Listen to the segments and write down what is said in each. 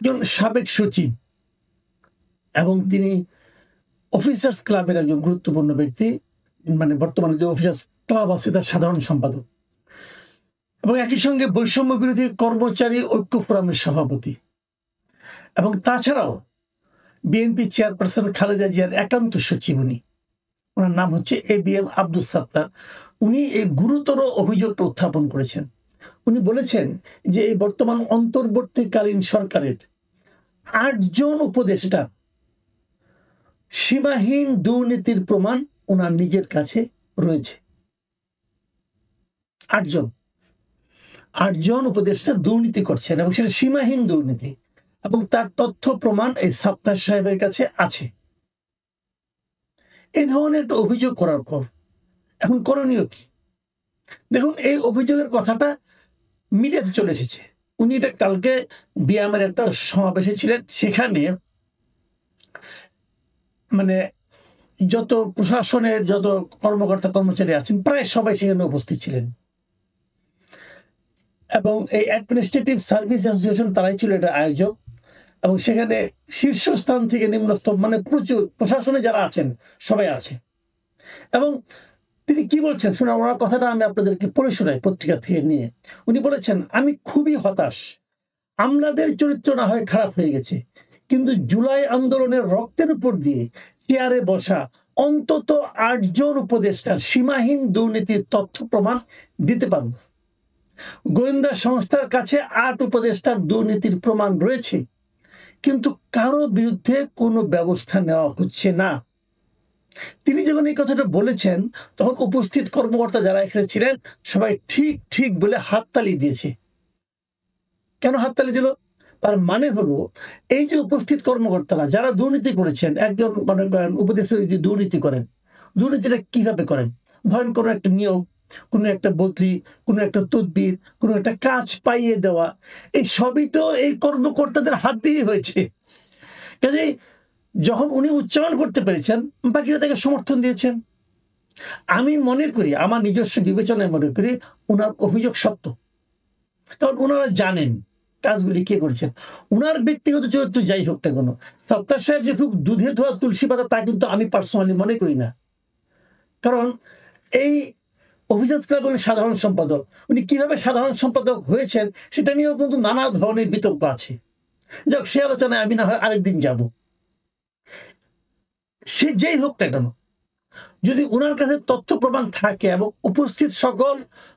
একজন সাবেক সচিব এবং তিনি অফিসার্স ক্লাবের একজন গুরুত্বপূর্ণ ব্যক্তি, মানে বর্তমানে যে অফিসার্স ক্লাব আছে তার সাধারণ সম্পাদক, এবং একই সঙ্গে বৈষম্য বিরোধী কর্মচারী ঐক্য ফোরামের সভাপতি, এবং তাছাড়াও বিএনপি চেয়ারপারসন খালেদা জিয়ার একান্ত সচিব উনি। ওনার নাম হচ্ছে ABM আব্দুস সাত্তার। উনি এই গুরুতর অভিযোগটা উত্থাপন করেছেন। উনি বলেছেন যে এই বর্তমান অন্তর্বর্তীকালীন সরকারের 8 জন উপদেষ্টা সীমাহীন দুর্নীতির প্রমাণ ওনার নিজের কাছে রয়েছে। 8 জন উপদেষ্টা দুর্নীতি করছেন এবং সেটা সীমাহীন দুর্নীতি, এবং তার তথ্য প্রমাণ এই সাত্তার সাহেবের কাছে আছে। এই ধরনের একটা অভিযোগ করার পর এখন করণীয় কি? দেখুন, এই অভিযোগের কথাটা মিডিয়াতে চলে এসেছে। উনি এটা কালকে বিয়ামের একটা সমাবেশে ছিলেন, সেখানে মানে যত প্রশাসনের যত কর্মকর্তা কর্মচারী আছেন প্রায় সবাই সেখানে উপস্থিত ছিলেন, এবং এই অ্যাডমিনিস্ট্রেটিভ সার্ভিস অ্যাসোসিয়েশন তারাই ছিল এটা আয়োজক, এবং সেখানে শীর্ষস্থান থেকে নিম্নস্তর মানে প্রচুর প্রশাসনে যারা আছেন সবাই আছে। এবং তিনি কি বলছেন শোনা, ওনার কথাটা আমি আপনাদেরকে পড়ে শোনাই পত্রিকা থেকে নিয়ে। উনি বলেছেন, আমি খুবই হতাশ, আমলাদের চরিত্র না হয় খারাপ হয়ে গেছে, কিন্তু জুলাই আন্দোলনের রক্তের উপর দিয়ে চেয়ারে বসা অন্তত 8 জন উপদেষ্টার সীমাহীন দুর্নীতির তথ্য প্রমাণ দিতে পারব। গোয়েন্দা সংস্থার কাছে 8 উপদেষ্টার দুর্নীতির প্রমাণ রয়েছে, কিন্তু কারো বিরুদ্ধে কোনো ব্যবস্থা নেওয়া হচ্ছে না। তিনি যখন এই কথাটা বলেছেন তখন উপস্থিত কর্মকর্তা যারা এখানে ছিলেন সবাই ঠিক ঠিক বলে হাততালি দিয়েছে। কেন হাততালি দিল? তার মানে হলো এই যে উপস্থিত কর্মকর্তারা যারা দুর্নীতি করেছেন, একজন মনে করেন উপদেষ্টা যদি দুর্নীতি করেন, দুর্নীতিটা কিভাবে করেন? ধরেন কোনো একটা নিয়োগ, কোনো একটা বদলি, কোনো একটা তদবির, কোনো একটা কাজ পাইয়ে দেওয়া, এই সবই তো এই কর্মকর্তাদের হাত দিয়ে হয়েছে। কাজেই যখন উনি উচ্চারণ করতে পেরেছেন, বাকিরা তাকে সমর্থন দিয়েছেন। আমি মনে করি, আমার নিজস্ব বিবেচনায় মনে করি ওনার অভিযোগ সত্য, কারণ ওনারা জানেন কাজগুলি কে করেছেন। উনার ব্যক্তিগত চরিত্র যাই হোক না কেন, সাত্তার সাহেব যে খুব দুধে ধোয়া তুলসী পাতা তা কিন্তু আমি পার্সোনালি মনে করি না। কারণ এই অফিসার্স ক্লাবের সাধারণ সম্পাদক, উনি কিভাবে সাধারণ সম্পাদক হয়েছেন সেটা নিয়েও কিন্তু নানা ধরনের বিতর্ক আছে। যাক, সে আলোচনায় আমি না হয় আরেকদিন যাব। সে যেই হোক না কেন, যদি ওনার কাছে তথ্য প্রমাণ থাকে এবং উপস্থিত সকল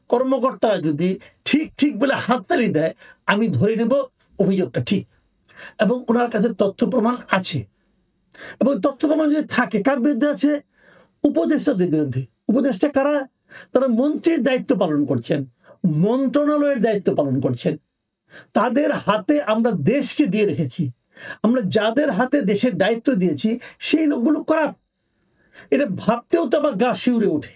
কর্মকর্তারা যদি ঠিক ঠিক বলে হাততালি দেয়, আমি ধরে নেব অভিযোগটা ঠিক এবং ওনার কাছে তথ্য প্রমাণ আছে। এবং তথ্য প্রমাণ যদি থাকে, কার বিরুদ্ধে আছে? উপদেষ্টাদের বিরুদ্ধে। উপদেষ্টা কারা? তারা মন্ত্রীর দায়িত্ব পালন করছেন, মন্ত্রণালয়ের দায়িত্ব পালন করছেন। তাদের হাতে আমরা দেশকে দিয়ে রেখেছি। আমরা যাদের হাতে দেশের দায়িত্ব দিয়েছি সেই লোকগুলো খারাপ, এটা ভাবতেও তো আমার গা শিউরে ওঠে।